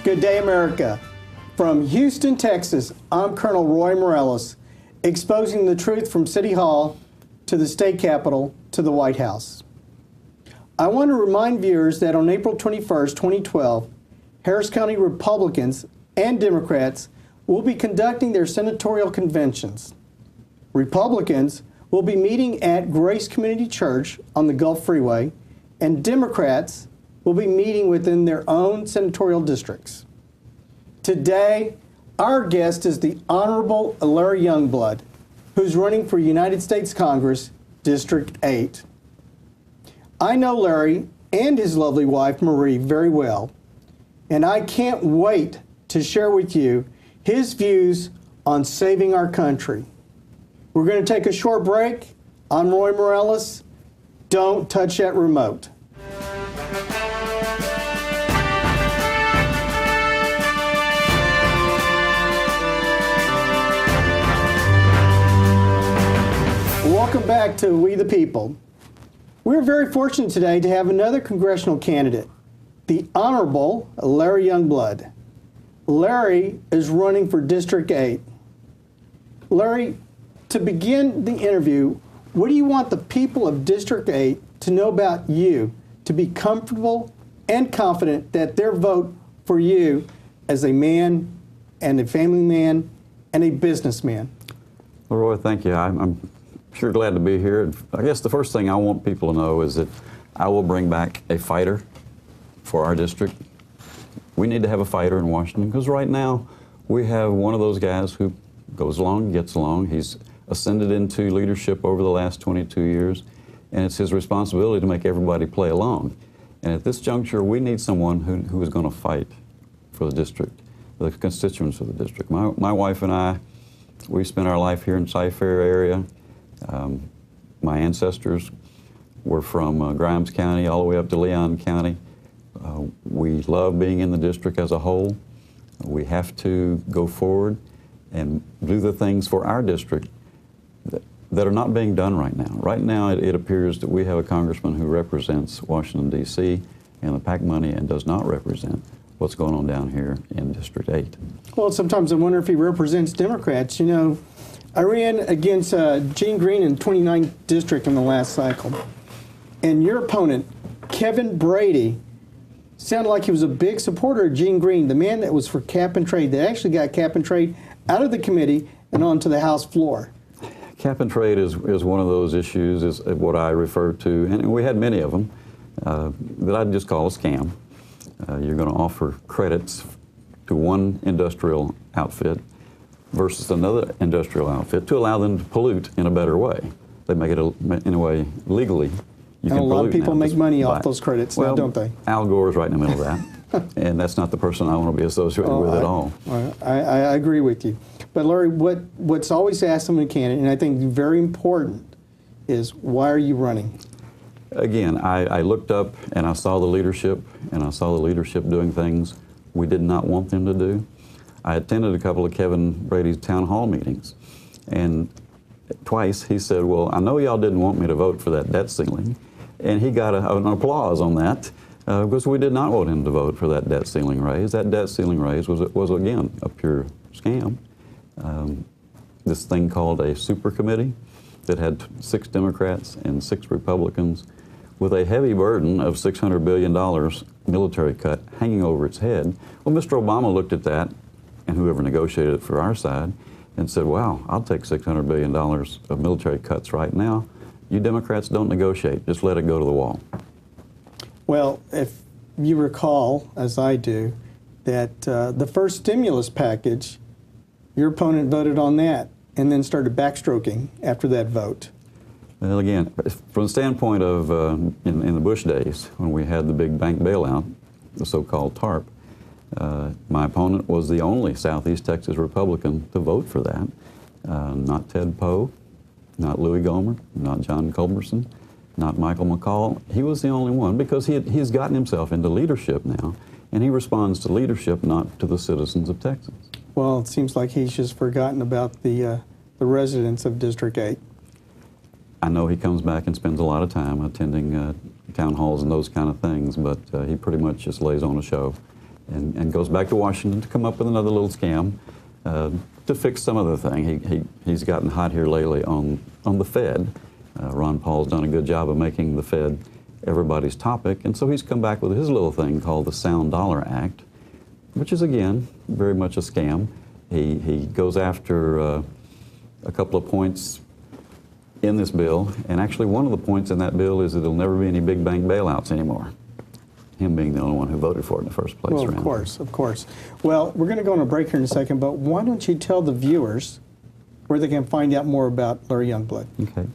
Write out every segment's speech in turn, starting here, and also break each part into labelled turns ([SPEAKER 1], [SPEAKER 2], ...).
[SPEAKER 1] Good day, America. From Houston, Texas, I'm Colonel Roy Morales, exposing the truth from City Hall to the state capitol to the White House. I want to remind viewers that on April 21st, 2012, Harris County Republicans and Democrats will be conducting their senatorial conventions. Republicans will be meeting at Grace Community Church on the Gulf Freeway, and Democrats will be meeting within their own senatorial districts. Today, our guest is the Honorable Larry Youngblood, who's running for United States Congress, District 8. I know Larry and his lovely wife, Marie, very well, and I can't wait to share with you his views on saving our country. We're going to take a short break. I'm Roy Morales. Don't touch that remote. Welcome back to We the People. We're very fortunate today to have another congressional candidate, the Honorable Larry Youngblood. Larry is running for District 8. Larry, to begin the interview, what do you want the people of District 8 to know about you to be comfortable and confident that their vote for you as a man and a family man and a businessman?
[SPEAKER 2] Well, Roy, thank you. I'm sure glad to be here. I guess the first thing I want people to know is that I will bring back a fighter for our district. We need to have a fighter in Washington because right now we have one of those guys who goes along, gets along. He's ascended into leadership over the last 22 years, and it's his responsibility to make everybody play along. And at this juncture, we need someone who is going to fight for the district, the constituents of the district. My wife and I, we spent our life here in Cy-Fair area. My ancestors were from Grimes County all the way up to Leon County. We love being in the district as a whole. We have to go forward and do the things for our district that are not being done right now. Right now, it appears that we have a congressman who represents Washington, D.C. and the PAC money and does not represent what's going on down here in District 8.
[SPEAKER 1] Well, sometimes I wonder if he represents Democrats. You know, I ran against Gene Green in the 29th District in the last cycle, and your opponent, Kevin Brady, sounded like he was a big supporter of Gene Green, the man that was for cap and trade, that actually got cap and trade out of the committee and onto the House floor.
[SPEAKER 2] Cap and trade is one of those issues, is what I refer to, and we had many of them, that I'd just call a scam. You're going to offer credits to one industrial outfit versus another industrial outfit to allow them to pollute in a better way. They make it, in a way, legally. You can
[SPEAKER 1] a lot of people make money off those credits now,
[SPEAKER 2] well,
[SPEAKER 1] don't they?
[SPEAKER 2] Al Gore's right in the middle of that, and that's not the person I want to be associated with at all.
[SPEAKER 1] I agree with you. But Larry, what's always asked of a candidate, and I think very important, is why are you running?
[SPEAKER 2] Again, I looked up and I saw the leadership, and I saw the leadership doing things we did not want them to do. I attended a couple of Kevin Brady's town hall meetings, and twice he said, well, I know y'all didn't want me to vote for that debt ceiling, and he got an applause on that because we did not want him to vote for that debt ceiling raise. That debt ceiling raise was again, a pure scam. This thing called a super committee that had 6 Democrats and 6 Republicans with a heavy burden of $600 billion military cut hanging over its head. Well, Mr. Obama looked at that, and whoever negotiated it for our side, and said, wow, I'll take $600 billion of military cuts right now. You Democrats don't negotiate, just let it go to the wall.
[SPEAKER 1] Well, if you recall, as I do, that the first stimulus package, your opponent voted on that and then started backstroking after that vote.
[SPEAKER 2] Well, again, from the standpoint of in the Bush days, when we had the big bank bailout, the so-called TARP, my opponent was the only Southeast Texas Republican to vote for that. Not Ted Poe, not Louis Gohmert, not John Culberson, not Michael McCall. He was the only one because he's gotten himself into leadership now, and he responds to leadership, not to the citizens of Texas.
[SPEAKER 1] Well, it seems like he's just forgotten about the residents of District 8.
[SPEAKER 2] I know he comes back and spends a lot of time attending town halls and those kind of things, but he pretty much just lays on a show. and goes back to Washington to come up with another little scam to fix some other thing. He's gotten hot here lately on the Fed. Ron Paul's done a good job of making the Fed everybody's topic, and so he's come back with his little thing called the Sound Dollar Act, which is, again, very much a scam. He goes after a couple of points in this bill, and actually one of the points in that bill is that there'll never be any big bank bailouts anymore. Him being the only one who voted for it in the first place.
[SPEAKER 1] Well, of course, of course. Well, we're going to go on a break here in a second, but why don't you tell the viewers where they can find out more about Larry Youngblood?
[SPEAKER 2] Okay.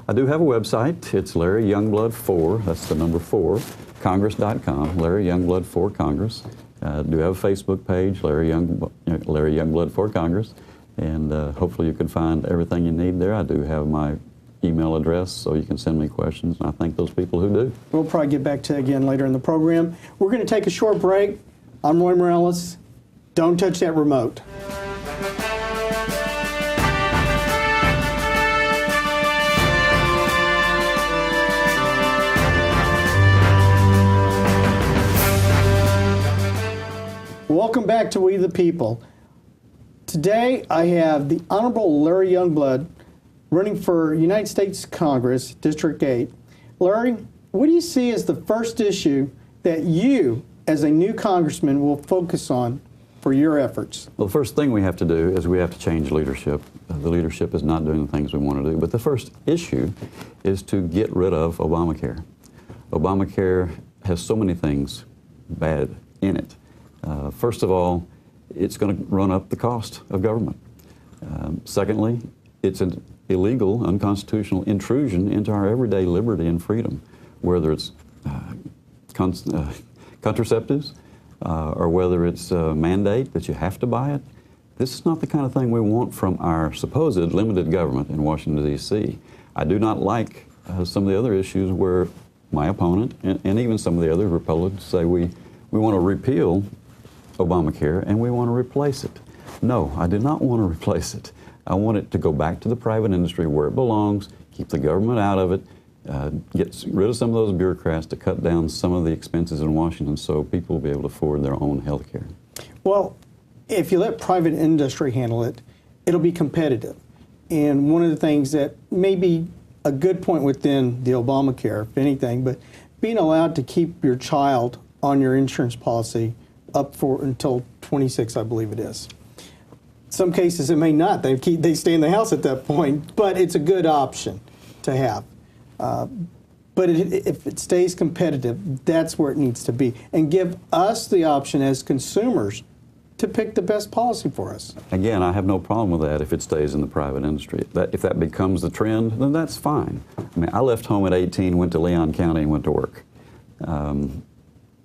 [SPEAKER 2] I do have a website. It's Larry Youngblood 4, that's the number 4, Congress.com, Larry Youngblood 4 Congress. I do have a Facebook page, Larry Youngblood 4 Congress, and hopefully you can find everything you need there. I do have my email address, so you can send me questions, and I thank those people who do.
[SPEAKER 1] We'll probably get back to it again later in the program. We're going to take a short break. I'm Roy Morales. Don't touch that remote. Welcome back to We the People. Today I have the Honorable Larry Youngblood running for United States Congress, District 8. Larry, what do you see as the first issue that you, as a new congressman, will focus on for your efforts?
[SPEAKER 2] Well, the first thing we have to do is we have to change leadership. The leadership is not doing the things we want to do. But the first issue is to get rid of Obamacare. Obamacare has so many things bad in it. First of all, it's going to run up the cost of government. Secondly, it's an illegal, unconstitutional intrusion into our everyday liberty and freedom, whether it's contraceptives or whether it's a mandate that you have to buy it. This is not the kind of thing we want from our supposed limited government in Washington, D.C. I do not like some of the other issues where my opponent and even some of the other Republicans say we want to repeal Obamacare and we want to replace it. No, I do not want to replace it. I want it to go back to the private industry where it belongs, keep the government out of it, get rid of some of those bureaucrats to cut down some of the expenses in Washington so people will be able to afford their own health care.
[SPEAKER 1] Well, if you let private industry handle it, it'll be competitive. And one of the things that may be a good point within the Obamacare, if anything, but being allowed to keep your child on your insurance policy up for until 26, I believe it is. Some cases it may not. They stay in the house at that point, but it's a good option to have. But if it stays competitive, that's where it needs to be. And give us the option as consumers to pick the best policy for us.
[SPEAKER 2] Again, I have no problem with that if it stays in the private industry. If that becomes the trend, then that's fine. I mean, I left home at 18, went to Leon County and went to work.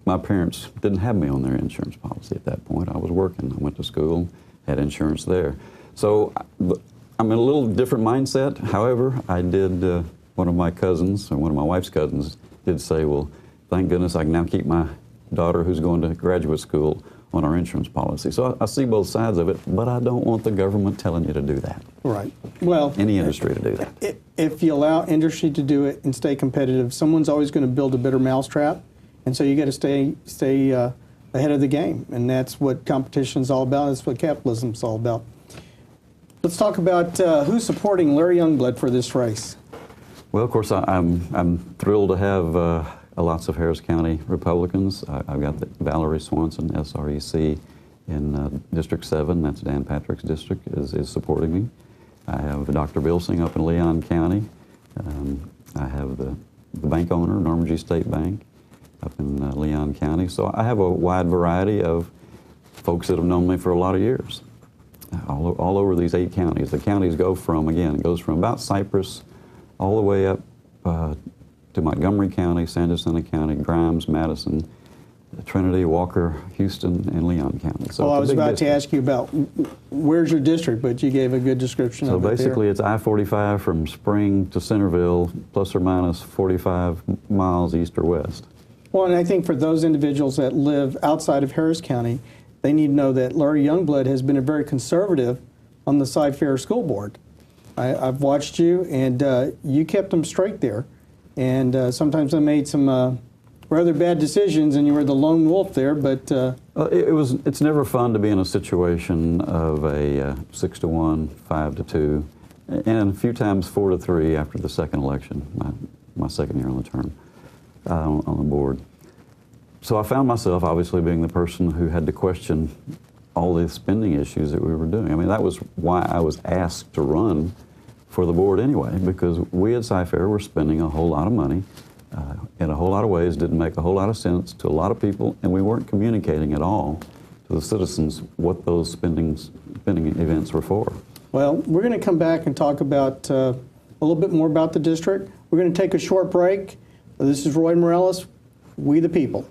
[SPEAKER 2] My parents didn't have me on their insurance policy at that point. I was working. I went to school, had insurance there. So I'm in a little different mindset. However, I did, one of my cousins, or one of my wife's cousins, did say, well, thank goodness I can now keep my daughter who's going to graduate school on our insurance policy. So I see both sides of it, but I don't want the government telling you to do that.
[SPEAKER 1] Right. Well,
[SPEAKER 2] any industry to do that.
[SPEAKER 1] If you allow industry to do it and stay competitive, someone's always going to build a better mousetrap, and so you got to stay ahead of the game, and that's what competition's all about. That's what capitalism's all about. Let's talk about who's supporting Larry Youngblood for this race.
[SPEAKER 2] Well, of course, I'm thrilled to have lots of Harris County Republicans. I've got Valerie Swanson, SREC, in District 7. That's Dan Patrick's district, is supporting me. I have Dr. Bilsing up in Leon County. I have the bank owner, Norman G. State Bank, up in Leon County. So I have a wide variety of folks that have known me for a lot of years, all over these 8 counties. The counties go from, again, it goes from about Cypress all the way up to Montgomery County, San Jacinto County, Grimes, Madison, Trinity, Walker, Houston, and Leon County. So
[SPEAKER 1] well, I was about to ask you about where's your district, but you gave a good description of it there. So
[SPEAKER 2] basically it's I-45 from Spring to Centerville, plus or minus 45 miles east or west.
[SPEAKER 1] Well, and I think for those individuals that live outside of Harris County, they need to know that Larry Youngblood has been a very conservative on the Cy-Fair School Board. I've watched you, and you kept them straight there. And sometimes I made some rather bad decisions, and you were the lone wolf there. But
[SPEAKER 2] it's never fun to be in a situation of a 6-1, 5-2, and a few times 4-3 after the second election, my second year on the term on the board. So I found myself obviously being the person who had to question all the spending issues that we were doing. I mean, that was why I was asked to run for the board anyway, because we at Cy-Fair were spending a whole lot of money in a whole lot of ways, didn't make a whole lot of sense to a lot of people, and we weren't communicating at all to the citizens what those spending events were for.
[SPEAKER 1] Well, we're going to come back and talk about a little bit more about the district. We're going to take a short break. This is Roy Morales, We the People.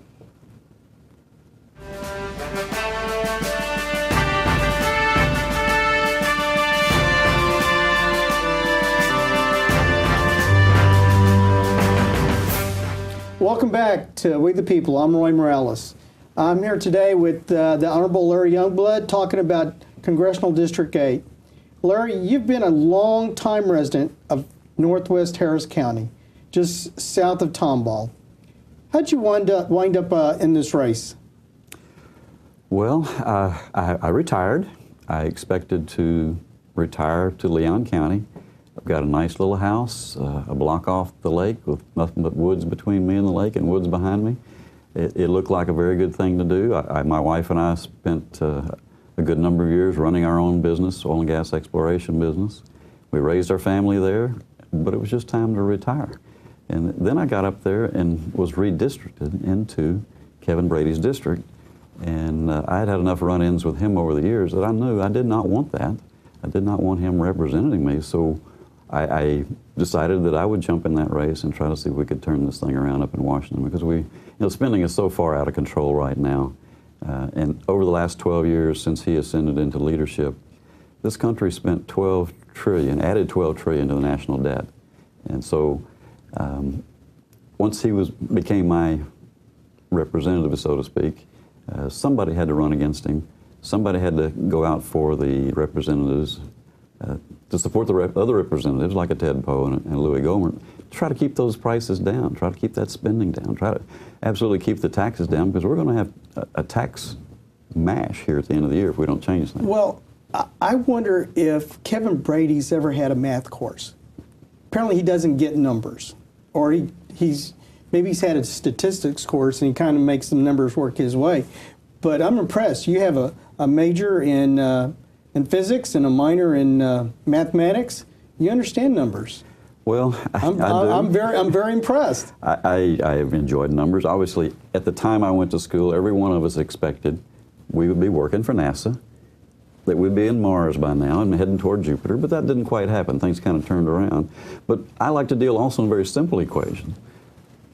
[SPEAKER 1] Welcome back to We the People. I'm Roy Morales. I'm here today with the Honorable Larry Youngblood talking about Congressional District 8. Larry, you've been a long-time resident of Northwest Harris County, just south of Tomball. How'd you wind up in this race?
[SPEAKER 2] Well, I retired. I expected to retire to Leon County. I've got a nice little house, a block off the lake with nothing but woods between me and the lake and woods behind me. It looked like a very good thing to do. My wife and I spent a good number of years running our own business, oil and gas exploration business. We raised our family there, but it was just time to retire. And then I got up there and was redistricted into Kevin Brady's district. And I had had enough run-ins with him over the years that I knew I did not want that. I did not want him representing me. So I decided that I would jump in that race and try to see if we could turn this thing around up in Washington, because spending is so far out of control right now. And over the last 12 years since he ascended into leadership, this country spent added $12 trillion to the national debt. And so once he became my representative, so to speak, somebody had to run against him. Somebody had to go out for the representatives to support the other representatives like a Ted Poe and Louis Gohmert, try to keep those prices down, try to keep that spending down, try to absolutely keep the taxes down, because we're going to have a tax mash here at the end of the year if we don't change things.
[SPEAKER 1] Well, I wonder if Kevin Brady's ever had a math course. Apparently he doesn't get numbers, or maybe he's had a statistics course and he kind of makes the numbers work his way. But I'm impressed. You have a major in physics and a minor in mathematics. You understand numbers.
[SPEAKER 2] Well, I do.
[SPEAKER 1] I'm very impressed.
[SPEAKER 2] I have enjoyed numbers. Obviously, at the time I went to school, every one of us expected we would be working for NASA, that we'd be in Mars by now and heading toward Jupiter, but that didn't quite happen. Things kind of turned around. But I like to deal also in a very simple equation.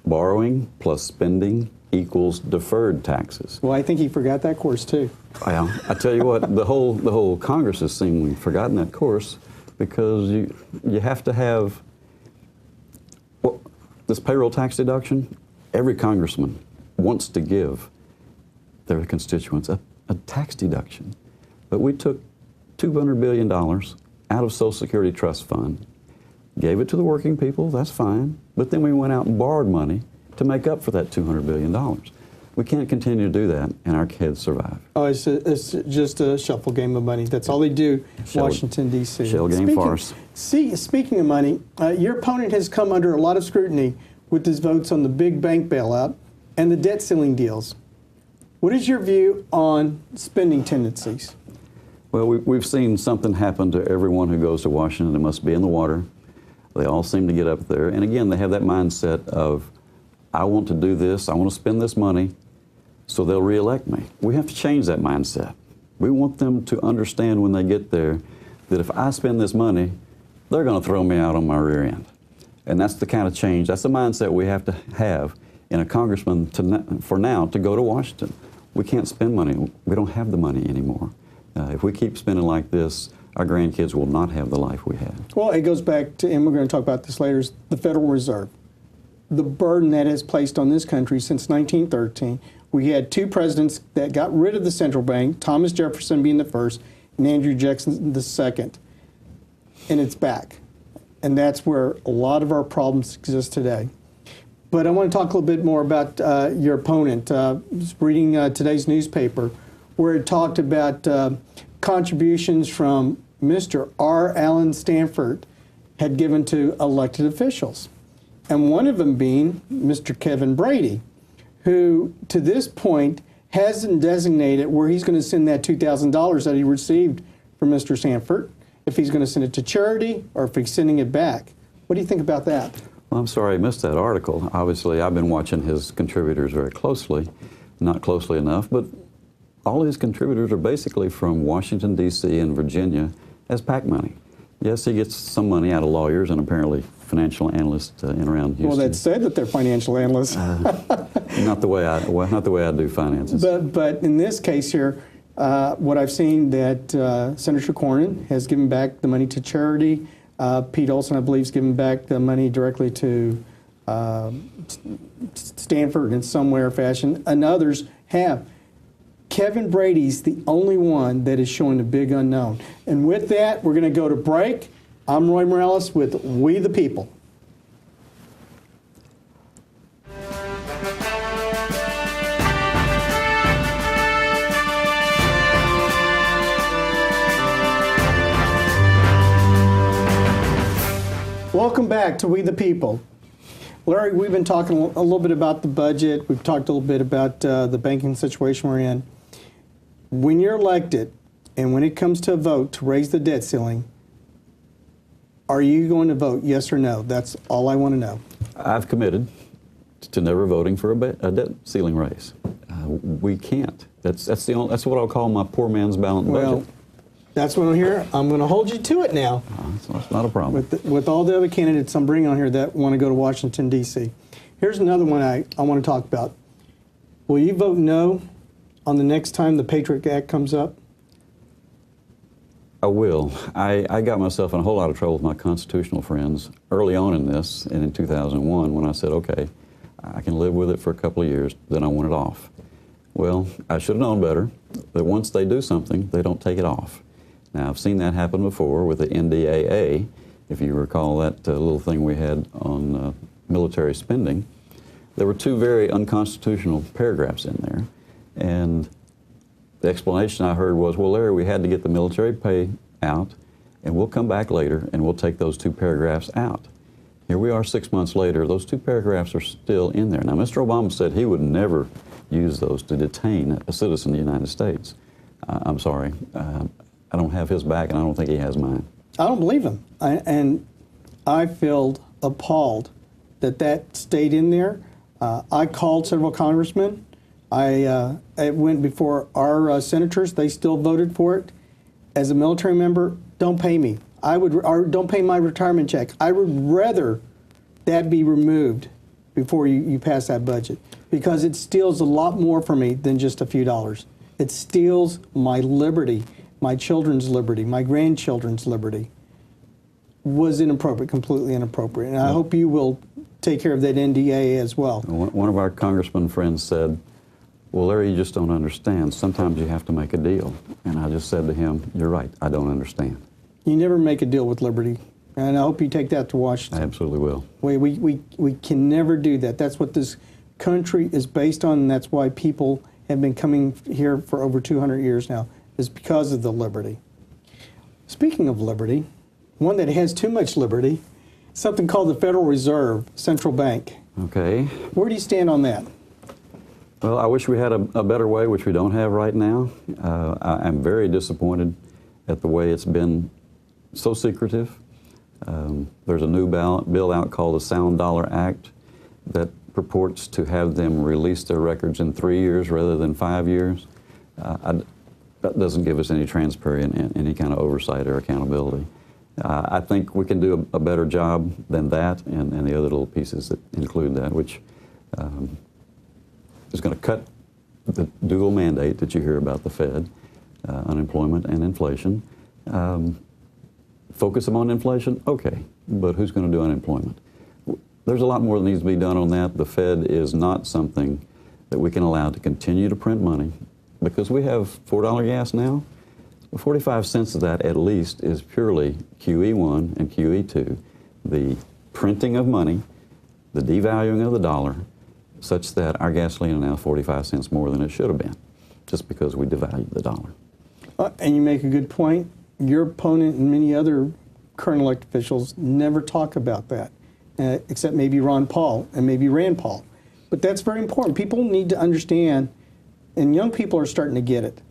[SPEAKER 2] Borrowing plus spending equals deferred taxes.
[SPEAKER 1] Well, I think he forgot that course too.
[SPEAKER 2] Well, I tell you what, the whole Congress has seemingly forgotten that course, because you have to have this payroll tax deduction. Every congressman wants to give their constituents a tax deduction. But we took $200 billion out of Social Security Trust Fund, gave it to the working people, that's fine, but then we went out and borrowed money to make up for that $200 billion. We can't continue to do that, and our kids survive.
[SPEAKER 1] Oh, it's just a shuffle game of money. That's all they do, Washington, D.C.
[SPEAKER 2] Shell game farce.
[SPEAKER 1] Speaking of money, your opponent has come under a lot of scrutiny with his votes on the big bank bailout and the debt ceiling deals. What is your view on spending tendencies?
[SPEAKER 2] Well, we've seen something happen to everyone who goes to Washington. It must be in the water. They all seem to get up there. And again, they have that mindset of, I want to do this, I want to spend this money, so they'll reelect me. We have to change that mindset. We want them to understand when they get there that if I spend this money, they're going to throw me out on my rear end. And that's the kind of change, that's the mindset we have to have in a congressman for now to go to Washington. We can't spend money. We don't have the money anymore. If we keep spending like this, our grandkids will not have the life we had.
[SPEAKER 1] Well, it goes back to, and we're going to talk about this later, is the Federal Reserve. The burden that has placed on this country since 1913. We had two presidents that got rid of the central bank, Thomas Jefferson being the first, and Andrew Jackson the second. And it's back. And that's where a lot of our problems exist today. But I want to talk a little bit more about your opponent. I was reading today's newspaper where it talked about contributions from Mr. R. Allen Stanford had given to elected officials. And one of them being Mr. Kevin Brady, who to this point hasn't designated where he's going to send that $2,000 that he received from Mr. Stanford, if he's going to send it to charity or if he's sending it back. What do you think about that?
[SPEAKER 2] Well, I'm sorry I missed that article. Obviously, I've been watching his contributors very closely, not closely enough, but all his contributors are basically from Washington, D.C. and Virginia as PAC money. Yes, he gets some money out of lawyers and apparently financial analysts in around Houston.
[SPEAKER 1] Well, they'd say that they're financial analysts.
[SPEAKER 2] Not the way I do finances.
[SPEAKER 1] But in this case here, what I've seen that Senator Cornyn has given back the money to charity. Pete Olson, I believe, has given back the money directly to Stanford in some way or fashion, and others have. Kevin Brady's the only one that is showing the big unknown. And with that, we're going to go to break. I'm Roy Morales with We the People. Welcome back to We the People. Larry, we've been talking a little bit about the budget. We've talked a little bit about the banking situation we're in. When you're elected and when it comes to a vote to raise the debt ceiling, are you going to vote yes or no? That's all I want to know.
[SPEAKER 2] I've committed to never voting for a debt ceiling raise. We can't. That's what I'll call my poor man's balanced budget.
[SPEAKER 1] That's what I'm here. I'm going to hold you to it now.
[SPEAKER 2] That's not a problem.
[SPEAKER 1] With all the other candidates I'm bringing on here that want to go to Washington, D.C. Here's another one I want to talk about. Will you vote no on the next time the Patriot Act comes up?
[SPEAKER 2] I will. I got myself in a whole lot of trouble with my constitutional friends early on in this, and in 2001, when I said, okay, I can live with it for a couple of years, then I want it off. Well, I should have known better that once they do something, they don't take it off. Now, I've seen that happen before with the NDAA, if you recall that little thing we had on military spending. There were two very unconstitutional paragraphs in there, and the explanation I heard was, well, Larry, we had to get the military pay out, and we'll come back later, and we'll take those two paragraphs out. Here we are 6 months later, those two paragraphs are still in there. Now, Mr. Obama said he would never use those to detain a citizen of the United States. I'm sorry. I don't have his back, and I don't think he has mine. I
[SPEAKER 1] don't believe him. And I feel appalled that stayed in there. I called several congressmen. It went before our senators. They still voted for it. As a military member, don't pay me. Or don't pay my retirement check. I would rather that be removed before you pass that budget, because it steals a lot more from me than just a few dollars. It steals my liberty, my children's liberty, my grandchildren's liberty. Was inappropriate, completely inappropriate. And I hope you will take care of that NDA as well.
[SPEAKER 2] One of our congressman friends said, well, Larry, you just don't understand. Sometimes you have to make a deal. And I just said to him, you're right, I don't understand.
[SPEAKER 1] You never make a deal with liberty. And I hope you take that to Washington.
[SPEAKER 2] I absolutely will.
[SPEAKER 1] We can never do that. That's what this country is based on, and that's why people have been coming here for over 200 years now, is because of the liberty. Speaking of liberty, one that has too much liberty, something called the Federal Reserve Central Bank.
[SPEAKER 2] Okay.
[SPEAKER 1] Where do you stand on that?
[SPEAKER 2] Well, I wish we had a better way, which we don't have right now. I'm very disappointed at the way it's been so secretive. There's a new bill out called the Sound Dollar Act that purports to have them release their records in 3 years rather than 5 years. That doesn't give us any transparency and any kind of oversight or accountability. I think we can do a better job than that and the other little pieces that include that, which is going to cut the dual mandate that you hear about the Fed, unemployment and inflation. Focus them on inflation? Okay, but who's going to do unemployment? There's a lot more that needs to be done on that. The Fed is not something that we can allow to continue to print money, because we have $4 gas now. 45 cents of that at least is purely QE1 and QE2, the printing of money, the devaluing of the dollar, such that our gasoline is now 45 cents more than it should have been, just because we devalued the dollar.
[SPEAKER 1] And you make a good point. Your opponent and many other current elected officials never talk about that, except maybe Ron Paul and maybe Rand Paul. But that's very important. People need to understand, and young people are starting to get it,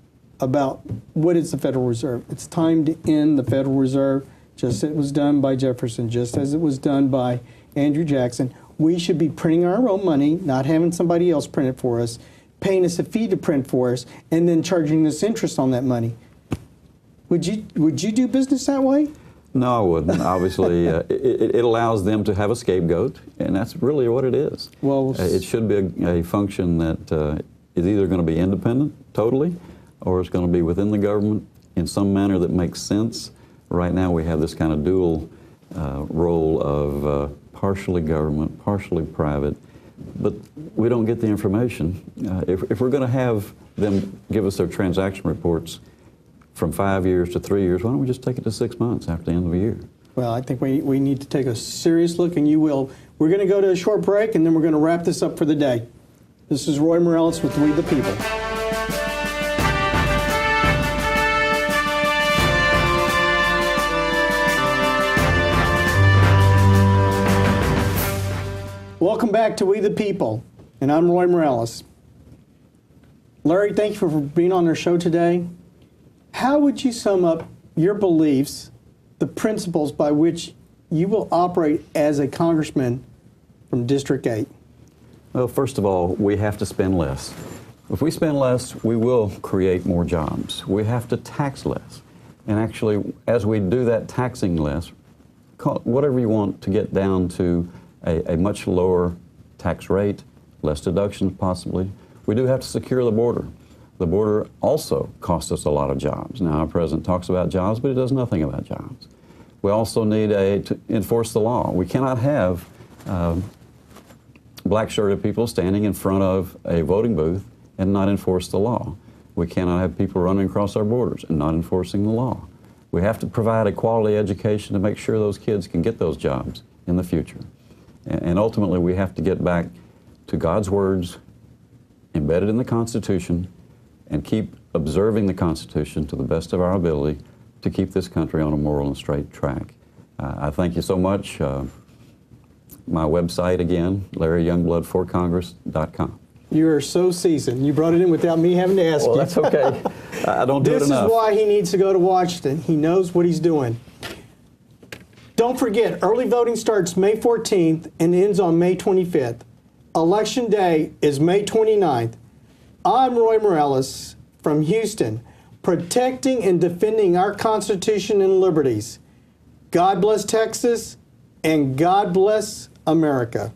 [SPEAKER 1] about what is the Federal Reserve. It's time to end the Federal Reserve, just as it was done by Jefferson, just as it was done by Andrew Jackson. We should be printing our own money, not having somebody else print it for us, paying us a fee to print for us, and then charging us interest on that money. Would you do business that way?
[SPEAKER 2] No, I wouldn't. Obviously, it allows them to have a scapegoat, and that's really what it is.
[SPEAKER 1] Well,
[SPEAKER 2] it should be a function that is either going to be independent totally, or it's going to be within the government in some manner that makes sense. Right now, we have this kind of dual role of partially government, partially private, but we don't get the information. If we're going to have them give us their transaction reports from 5 years to 3 years, why don't we just take it to 6 months after the end of the year?
[SPEAKER 1] Well, I think we need to take a serious look, and you will. We're going to go to a short break, and then we're going to wrap this up for the day. This is Roy Morales with We the People. Welcome back to We the People, and I'm Roy Morales. Larry, thank you for being on our show today. How would you sum up your beliefs, the principles by which you will operate as a congressman from District 8?
[SPEAKER 2] Well, first of all, we have to spend less. If we spend less, we will create more jobs. We have to tax less. And actually, as we do that taxing less, whatever you want to get down to a much lower tax rate, less deductions possibly, we do have to secure the border. The border also costs us a lot of jobs. Now, our president talks about jobs, but he does nothing about jobs. We also need to enforce the law. We cannot have black-shirted people standing in front of a voting booth and not enforce the law. We cannot have people running across our borders and not enforcing the law. We have to provide a quality education to make sure those kids can get those jobs in the future. And ultimately, we have to get back to God's words embedded in the Constitution and keep observing the Constitution to the best of our ability to keep this country on a moral and straight track. I thank you so much. My website, again, LarryYoungblood4Congress.com.
[SPEAKER 1] You are so seasoned. You brought it in without me having to ask you.
[SPEAKER 2] Well, that's okay. I don't do it enough.
[SPEAKER 1] This is why he needs to go to Washington. He knows what he's doing. Don't forget, early voting starts May 14th and ends on May 25th. Election day is May 29th. I'm Roy Morales from Houston, protecting and defending our Constitution and liberties. God bless Texas, and God bless America.